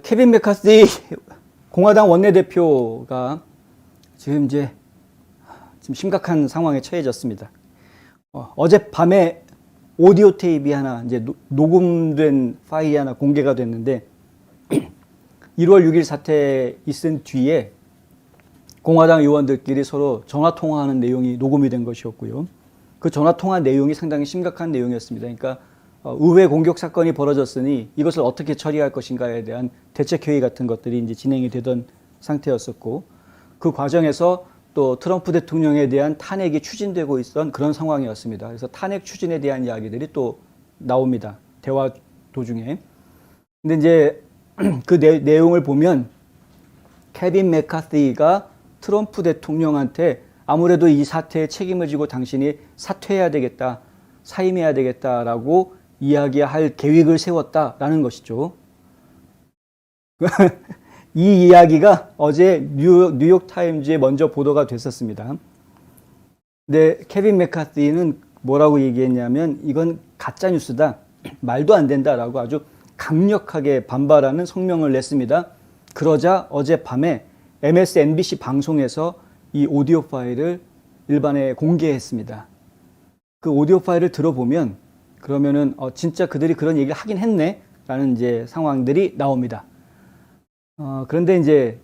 케빈 메카시 공화당 원내대표가 지금 심각한 상황에 처해졌습니다. 어젯밤에 오디오 테이프 하나 녹음된 파일이 하나 공개가 됐는데 1월 6일 사태 있은 뒤에 공화당 의원들끼리 서로 전화 통화하는 내용이 녹음이 된 것이었고요. 그 전화 통화 내용이 상당히 심각한 내용이었습니다. 그러니까 의회 공격 사건이 벌어졌으니 이것을 어떻게 처리할 것인가에 대한 대책회의 같은 것들이 이제 진행이 되던 상태였었고, 그 과정에서 또 트럼프 대통령에 대한 탄핵이 추진되고 있던 그런 상황이었습니다. 그래서 탄핵 추진에 대한 이야기들이 또 나옵니다. 대화 도중에. 근데 이제 그 내용을 보면 케빈 메카시가 트럼프 대통령한테 아무래도 이 사태에 책임을 지고 당신이 사퇴해야 되겠다, 사임해야 되겠다라고 이야기할 계획을 세웠다라는 것이죠. 이 이야기가 어제 뉴욕타임즈에 먼저 보도가 됐었습니다. 근데 케빈 메카시는 뭐라고 얘기했냐면 이건 가짜뉴스다, 말도 안 된다라고 아주 강력하게 반발하는 성명을 냈습니다. 그러자 어젯밤에 MSNBC 방송에서 이 오디오 파일을 일반에 공개했습니다. 그 오디오 파일을 들어보면 그러면은 진짜 그들이 그런 얘기를 하긴 했네 라는 이제 상황들이 나옵니다. 그런데 이제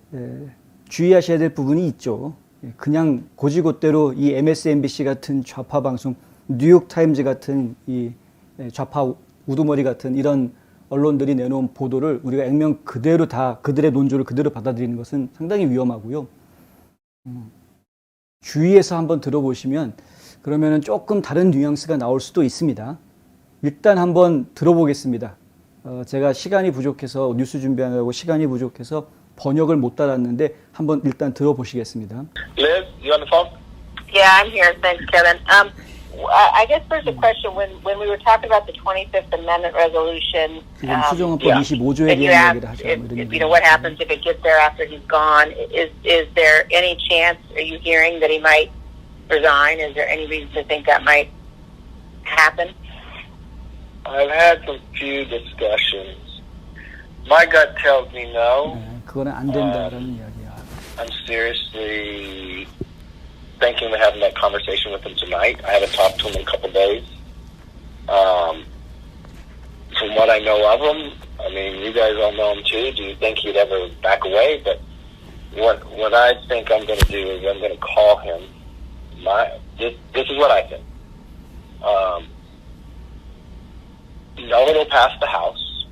주의하셔야 될 부분이 있죠. 그냥 고지곳대로 이 MSNBC 같은 좌파 방송, 뉴욕타임즈 같은 이 좌파 우두머리 같은 이런 언론들이 내놓은 보도를 우리가 액면 그대로 다 그들의 논조를 그대로 받아들이는 것은 상당히 위험하고요. 주의해서 한번 들어보시면 그러면은 조금 다른 뉘앙스가 나올 수도 있습니다. 일단 한번 들어보겠습니다. 제가 시간이 부족해서 뉴스 준비하느라고 시간이 부족해서 번역을 못 달았는데 한번 일단 들어보시겠습니다. Liz, you on the phone? Yeah, I'm here. Thanks, Kevin. I guess first a question. When we were talking about the 25th Amendment resolution, 지금 수정헌법 25조에 and you 대한 asked 이야기를 하죠. if what happens if it gets there after he's gone. Is there any chance? Are you hearing that he might resign? Is there any reason to think that might happen? I've had some few discussions. My gut tells me no. 그거는 안 된다라는 이야기야. I'm seriously thinking of having that conversation with him tonight. I haven't talked to him in a couple of days. From what I know of him, I mean, you guys all know him too. Do you think he'd ever back away? But what I think I'm going to do is I'm going to call him. This is what I think. No, it'll pass the House.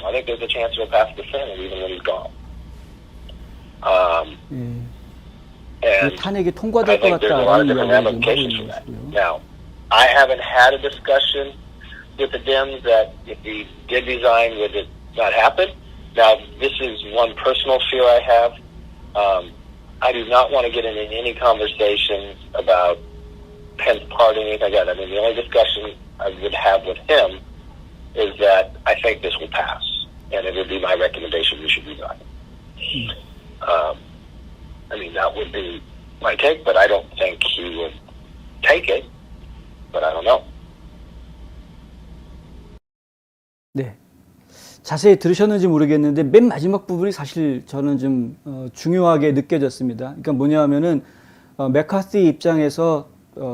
I think there's a chance it'll pass the Senate even when he's gone. And 탄핵이 I 통과될 것 think there's a lot of 같다라는 different 이야기를 하고 ramifications 있는 from that. 것이고요. Now, I haven't had a discussion with the Dems that if he did resign, would it not happen? Now, this is one personal fear I have. I do not want to get into any conversations about Pence parting, anything like that. I mean, the only discussion I would have with him is that I think this will pass, and it would be my recommendation we should resign. I mean, that would be my take, but I don't think he would take it, but I don't know. 네. 자세히 들으셨는지 모르겠는데 맨 마지막 부분이 사실 저는 좀 중요하게 느껴졌습니다. 그러니까 뭐냐 하면은 메카시 입장에서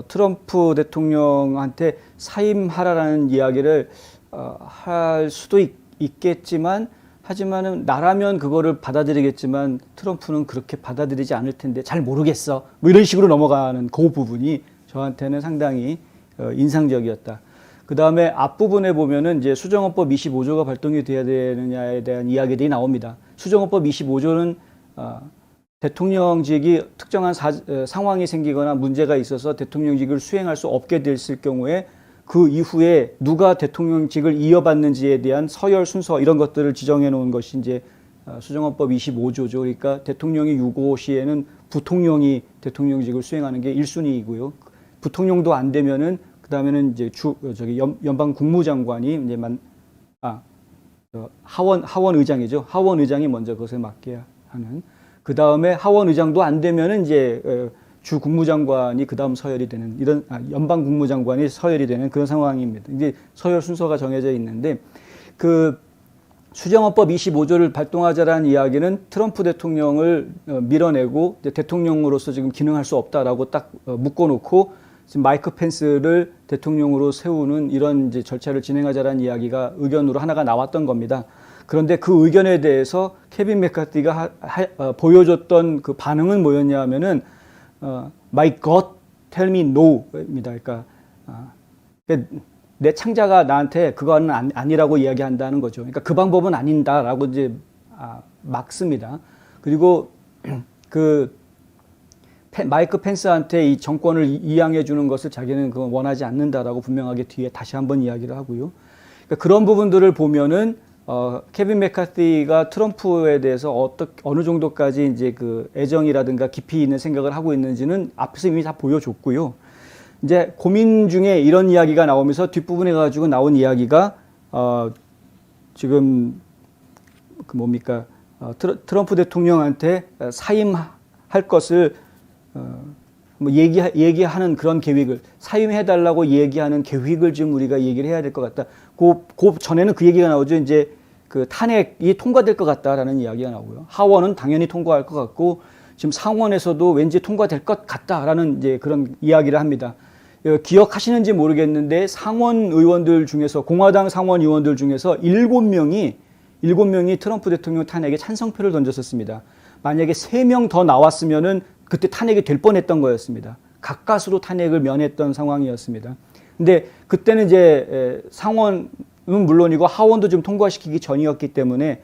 트럼프 대통령한테 사임하라라는 이야기를 할 수도 있겠지만, 하지만은 나라면 그거를 받아들이겠지만 트럼프는 그렇게 받아들이지 않을 텐데 잘 모르겠어, 뭐 이런 식으로 넘어가는 그 부분이 저한테는 상당히 인상적이었다. 그 다음에 앞부분에 보면은 이제 수정헌법 25조가 발동이 돼야 되느냐에 대한 이야기들이 나옵니다. 수정헌법 25조는 대통령직이 특정한 상황이 생기거나 문제가 있어서 대통령직을 수행할 수 없게 됐을 경우에 그 이후에 누가 대통령직을 이어받는지에 대한 서열 순서 이런 것들을 지정해 놓은 것이 이제 수정헌법 25조죠. 그러니까 대통령이 유고 시에는 부통령이 대통령직을 수행하는 게 1순위이고요. 부통령도 안 되면은 그 다음에는 이제 연방 국무장관이 이제 하원 의장이죠. 하원 의장이 먼저 그것을 맡게 하는. 그 다음에 하원 의장도 안 되면은 이제 주 국무장관이 그 다음 서열이 되는 이런 연방 국무장관이 서열이 되는 그런 상황입니다. 이제 서열 순서가 정해져 있는데 수정헌법 25조를 발동하자라는 이야기는 트럼프 대통령을 밀어내고 이제 대통령으로서 지금 기능할 수 없다라고 딱 묶어놓고 지금 마이크 펜스를 대통령으로 세우는 이런 이제 절차를 진행하자라는 이야기가 의견으로 하나가 나왔던 겁니다. 그런데 그 의견에 대해서 케빈 맥카티가 보여줬던 그 반응은 뭐였냐 하면은 My God, tell me no입니다. 그러니까 내 창자가 나한테 그거는 아니라고 이야기한다는 거죠. 그러니까 그 방법은 아닌다라고 이제 막습니다. 그리고 그 마이크 펜스한테 이 정권을 이양해 주는 것을 자기는 그건 원하지 않는다라고 분명하게 뒤에 다시 한번 이야기를 하고요. 그러니까 그런 부분들을 보면은 케빈 맥카티가 트럼프에 대해서 어느 정도까지 이제 그 애정이라든가 깊이 있는 생각을 하고 있는지는 앞에서 이미 다 보여줬고요. 이제 고민 중에 이런 이야기가 나오면서 뒷부분에 가지고 나온 이야기가 지금 그 뭡니까 트럼프 대통령한테 사임할 것을 뭐 얘기하는 그런 계획을 사임해달라고 얘기하는 계획을 좀 우리가 얘기를 해야 될 것 같다. 그 전에는 그 얘기가 나오죠. 이제 그 탄핵이 통과될 것 같다라는 이야기가 나오고요. 하원은 당연히 통과할 것 같고 지금 상원에서도 왠지 통과될 것 같다라는 이제 그런 이야기를 합니다. 기억하시는지 모르겠는데 상원 의원들 중에서 공화당 상원 의원들 중에서 7명이 트럼프 대통령 탄핵에 찬성표를 던졌었습니다. 만약에 3명 더 나왔으면은 그때 탄핵이 될 뻔했던 거였습니다. 가까스로 탄핵을 면했던 상황이었습니다. 근데 그때는 이제 상원은 물론이고 하원도 좀 통과시키기 전이었기 때문에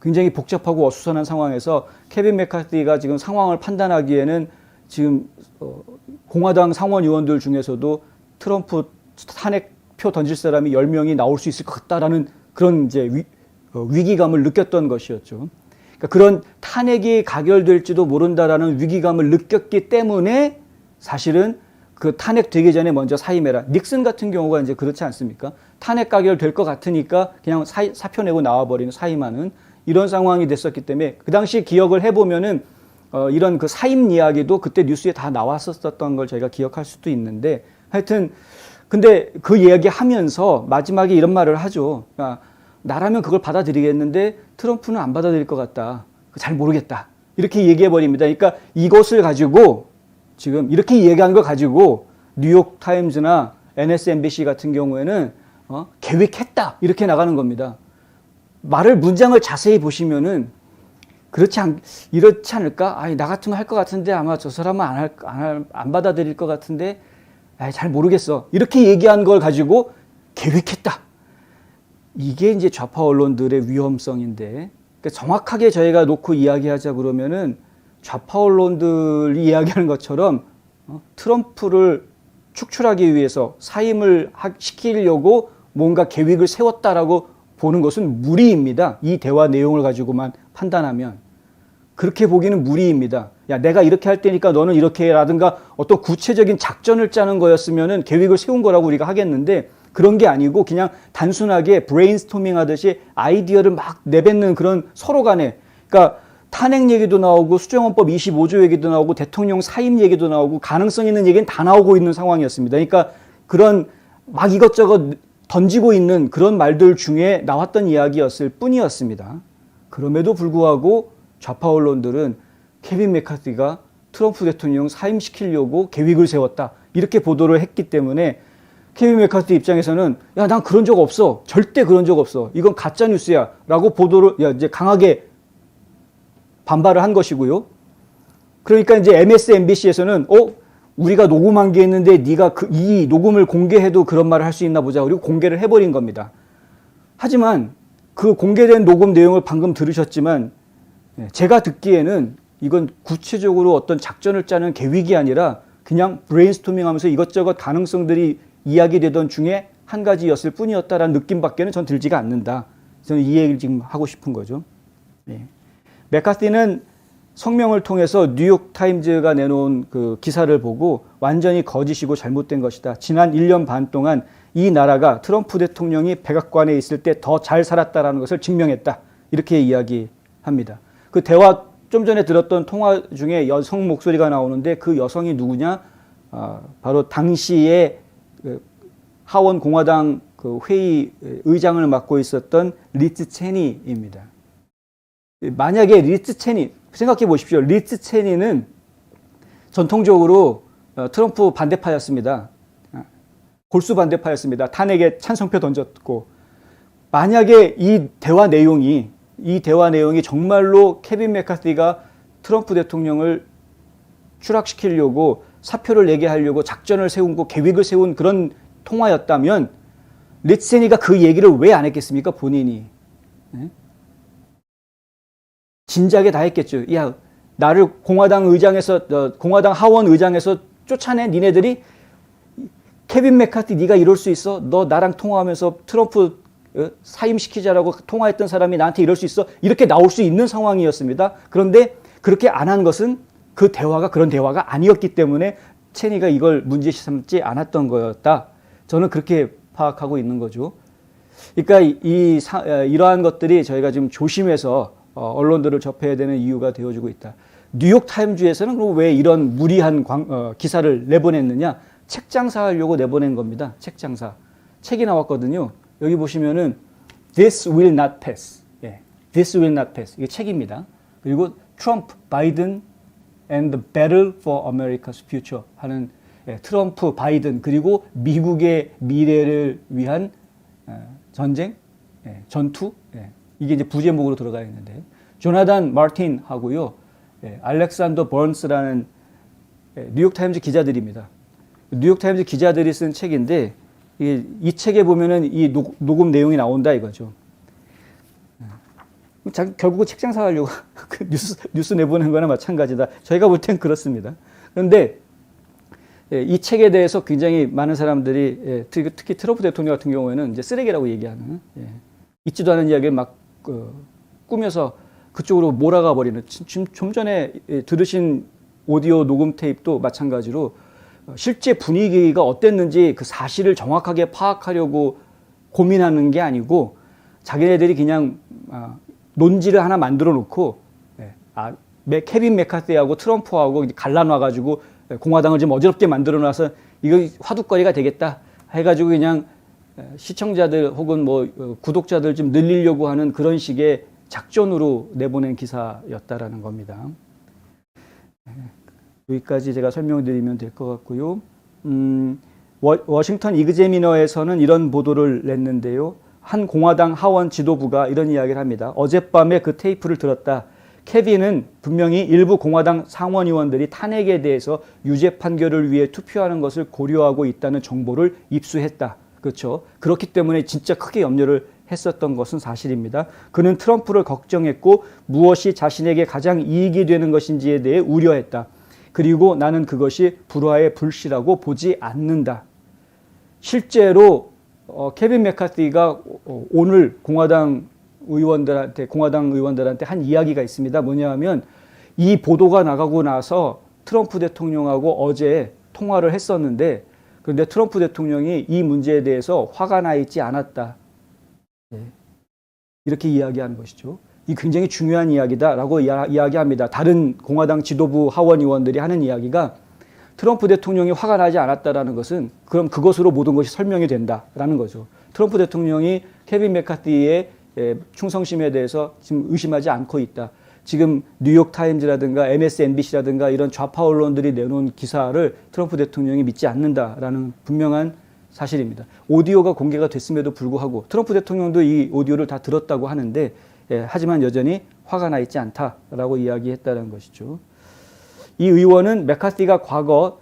굉장히 복잡하고 어수선한 상황에서 케빈 맥카티가 지금 상황을 판단하기에는 지금 공화당 상원 의원들 중에서도 트럼프 탄핵표 던질 사람이 10명이 나올 수 있을 것 같다라는 그런 이제 위기감을 느꼈던 것이었죠. 그러니까 그런 탄핵이 가결될지도 모른다라는 위기감을 느꼈기 때문에 사실은 그 탄핵 되기 전에 먼저 사임해라. 닉슨 같은 경우가 이제 그렇지 않습니까? 탄핵 가결될 것 같으니까 그냥 사표 내고 나와버리는 사임하는 이런 상황이 됐었기 때문에 그 당시 기억을 해보면은 이런 그 사임 이야기도 그때 뉴스에 다 나왔었던 걸 저희가 기억할 수도 있는데 하여튼 근데 그 이야기 하면서 마지막에 이런 말을 하죠. 그러니까 나라면 그걸 받아들이겠는데 트럼프는 안 받아들일 것 같다. 잘 모르겠다. 이렇게 얘기해 버립니다. 그러니까 이것을 가지고 지금 이렇게 얘기한 걸 가지고 뉴욕 타임즈나 MSNBC 같은 경우에는 계획했다 이렇게 나가는 겁니다. 문장을 자세히 보시면은 이렇지 않을까? 아니, 나 같으면 할 것 같은데 아마 저 사람은 안 받아들일 것 같은데 잘 모르겠어. 이렇게 얘기한 걸 가지고 계획했다. 이게 이제 좌파 언론들의 위험성인데, 그러니까 정확하게 저희가 놓고 이야기하자 그러면은 좌파 언론들이 이야기하는 것처럼 트럼프를 축출하기 위해서 사임을 시키려고 뭔가 계획을 세웠다라고 보는 것은 무리입니다. 이 대화 내용을 가지고만 판단하면. 그렇게 보기는 무리입니다. 야, 내가 이렇게 할 테니까 너는 이렇게 해라든가 어떤 구체적인 작전을 짜는 거였으면은 계획을 세운 거라고 우리가 하겠는데 그런 게 아니고 그냥 단순하게 브레인스토밍 하듯이 아이디어를 막 내뱉는 그런 서로 간에 그러니까 탄핵 얘기도 나오고 수정헌법 25조 얘기도 나오고 대통령 사임 얘기도 나오고 가능성 있는 얘기는 다 나오고 있는 상황이었습니다. 그러니까 그런 막 이것저것 던지고 있는 그런 말들 중에 나왔던 이야기였을 뿐이었습니다. 그럼에도 불구하고 좌파 언론들은 케빈 맥카티가 트럼프 대통령 사임시키려고 계획을 세웠다. 이렇게 보도를 했기 때문에 케빈 맥카티 입장에서는 야, 난 그런 적 없어. 절대 그런 적 없어. 이건 가짜 뉴스야. 라고 보도를 이제 강하게 반발을 한 것이고요. 그러니까 이제 MSNBC에서는 우리가 녹음한 게 있는데 네가 이 녹음을 공개해도 그런 말을 할 수 있나 보자. 그리고 공개를 해버린 겁니다. 하지만 그 공개된 녹음 내용을 방금 들으셨지만 제가 듣기에는 이건 구체적으로 어떤 작전을 짜는 계획이 아니라 그냥 브레인스토밍 하면서 이것저것 가능성들이 이야기되던 중에 한 가지였을 뿐이었다라는 느낌밖에는 전 들지가 않는다. 저는 이 얘기를 지금 하고 싶은 거죠. 맥카티는 성명을 통해서 뉴욕 타임즈가 내놓은 그 기사를 보고 완전히 거짓이고 잘못된 것이다. 지난 1년 반 동안 이 나라가 트럼프 대통령이 백악관에 있을 때 더 잘 살았다라는 것을 증명했다. 이렇게 이야기합니다. 그 대화 좀 전에 들었던 통화 중에 여성 목소리가 나오는데 그 여성이 누구냐? 바로 당시에 하원 공화당 그 회의 의장을 맡고 있었던 리즈 체니입니다. 만약에 리즈 체니, 생각해 보십시오. 리즈 체니는 전통적으로 트럼프 반대파였습니다. 골수 반대파였습니다. 탄핵에 찬성표 던졌고, 만약에 이 대화 내용이 정말로 케빈 메카시가 트럼프 대통령을 추락시키려고 사표를 내게 하려고 작전을 세우고 계획을 세운 그런 통화였다면 리즈 체니가 그 얘기를 왜 안 했겠습니까? 본인이. 진작에 다 했겠죠. 야, 나를 공화당 하원 의장에서 쫓아내 니네들이 케빈 메카티 네가 이럴 수 있어? 너 나랑 통화하면서 트럼프 사임시키자라고 통화했던 사람이 나한테 이럴 수 있어? 이렇게 나올 수 있는 상황이었습니다. 그런데 그렇게 안 한 것은 그 대화가 그런 대화가 아니었기 때문에 체니가 이걸 문제 삼지 않았던 거였다. 저는 그렇게 파악하고 있는 거죠. 그러니까 이러한 것들이 저희가 지금 조심해서 언론들을 접해야 되는 이유가 되어주고 있다. 뉴욕 타임즈에서는 그럼 왜 이런 무리한 기사를 내보냈느냐? 책 장사하려고 내보낸 겁니다. 책 장사. 책이 나왔거든요. 여기 보시면은 This will not pass. 예, This will not pass. 이게 책입니다. 그리고 트럼프, 바이든 and the battle for America's future 하는 트럼프, 바이든 그리고 미국의 미래를 위한 전쟁, 전투. 이게 이제 부제목으로 들어가 있는데 조나단 마틴 하고요, 알렉산더 번스라는 뉴욕 타임즈 기자들입니다. 뉴욕 타임즈 기자들이 쓴 책인데 이 책에 보면은 이 녹음 내용이 나온다 이거죠. 결국은 책 장사하려고 뉴스 내보낸 거나 마찬가지다. 저희가 볼 땐 그렇습니다. 그런데 이 책에 대해서 굉장히 많은 사람들이 특히 트럼프 대통령 같은 경우에는 이제 쓰레기라고 얘기하는, 있지도 않은 이야기를 막 꾸며서 그쪽으로 몰아가 버리는, 지금 좀 전에 들으신 오디오 녹음 테이프도 마찬가지로 실제 분위기가 어땠는지 그 사실을 정확하게 파악하려고 고민하는 게 아니고 자기네들이 그냥 논지를 하나 만들어 놓고 케빈 메카시하고 트럼프하고 갈라놔가지고 공화당을 좀 어지럽게 만들어 놔서 이거 화두거리가 되겠다 해가지고 그냥 시청자들 혹은 뭐 구독자들 좀 늘리려고 하는 그런 식의 작전으로 내보낸 기사였다라는 겁니다. 여기까지 제가 설명드리면 될 것 같고요. 워싱턴 이그제미너에서는 이런 보도를 냈는데요. 한 공화당 하원 지도부가 이런 이야기를 합니다. 어젯밤에 그 테이프를 들었다. 케빈은 분명히 일부 공화당 상원의원들이 탄핵에 대해서 유죄 판결을 위해 투표하는 것을 고려하고 있다는 정보를 입수했다. 그렇죠. 그렇기 때문에 진짜 크게 염려를 했었던 것은 사실입니다. 그는 트럼프를 걱정했고 무엇이 자신에게 가장 이익이 되는 것인지에 대해 우려했다. 그리고 나는 그것이 불화의 불씨라고 보지 않는다. 실제로 케빈 메카시가 오늘 공화당 의원들한테 한 이야기가 있습니다. 뭐냐면 이 보도가 나가고 나서 트럼프 대통령하고 어제 통화를 했었는데 그런데 트럼프 대통령이 이 문제에 대해서 화가 나 있지 않았다. 이렇게 이야기하는 것이죠. 이 굉장히 중요한 이야기다라고 이야기합니다. 다른 공화당 지도부 하원 의원들이 하는 이야기가 트럼프 대통령이 화가 나지 않았다라는 것은 그럼 그것으로 모든 것이 설명이 된다라는 거죠. 트럼프 대통령이 케빈 메카시의 충성심에 대해서 지금 의심하지 않고 있다. 지금 뉴욕 타임즈라든가 MSNBC라든가 이런 좌파 언론들이 내놓은 기사를 트럼프 대통령이 믿지 않는다라는 분명한 사실입니다. 오디오가 공개가 됐음에도 불구하고 트럼프 대통령도 이 오디오를 다 들었다고 하는데 하지만 여전히 화가 나 있지 않다라고 이야기했다는 것이죠. 이 의원은 메카시가 과거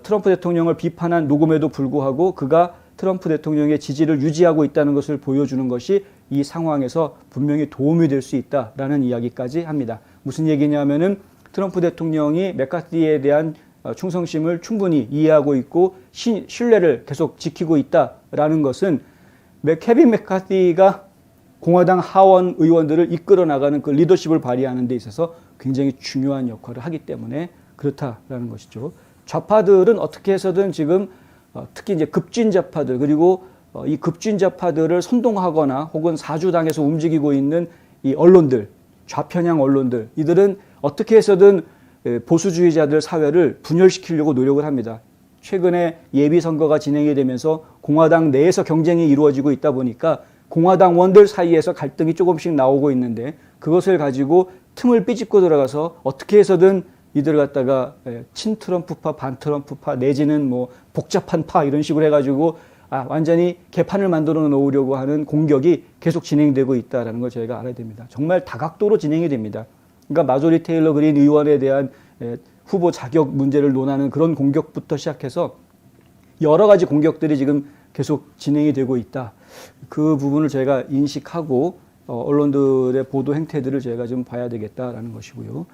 트럼프 대통령을 비판한 녹음에도 불구하고 그가 트럼프 대통령의 지지를 유지하고 있다는 것을 보여주는 것이 이 상황에서 분명히 도움이 될 수 있다라는 이야기까지 합니다. 무슨 얘기냐면은 트럼프 대통령이 메카시에 대한 충성심을 충분히 이해하고 있고 신뢰를 계속 지키고 있다라는 것은 케빈 메카시가 공화당 하원 의원들을 이끌어 나가는 그 리더십을 발휘하는 데 있어서 굉장히 중요한 역할을 하기 때문에 그렇다라는 것이죠. 좌파들은 어떻게 해서든 지금 특히 이제 급진좌파들 그리고 이 급진좌파들을 선동하거나 혹은 사주당에서 움직이고 있는 이 언론들, 좌편향 언론들, 이들은 어떻게 해서든 보수주의자들 사회를 분열시키려고 노력을 합니다. 최근에 예비 선거가 진행이 되면서 공화당 내에서 경쟁이 이루어지고 있다 보니까 공화당원들 사이에서 갈등이 조금씩 나오고 있는데 그것을 가지고 틈을 삐집고 들어가서 어떻게 해서든 이들을 갖다가 친 트럼프파, 반 트럼프파 내지는 뭐 복잡한 파 이런 식으로 해가지고 완전히 개판을 만들어 놓으려고 하는 공격이 계속 진행되고 있다는 걸 저희가 알아야 됩니다. 정말 다각도로 진행이 됩니다. 그러니까 마조리 테일러 그린 의원에 대한 후보 자격 문제를 논하는 그런 공격부터 시작해서 여러 가지 공격들이 지금 계속 진행이 되고 있다. 그 부분을 저희가 인식하고 언론들의 보도 행태들을 저희가 좀 봐야 되겠다라는 것이고요.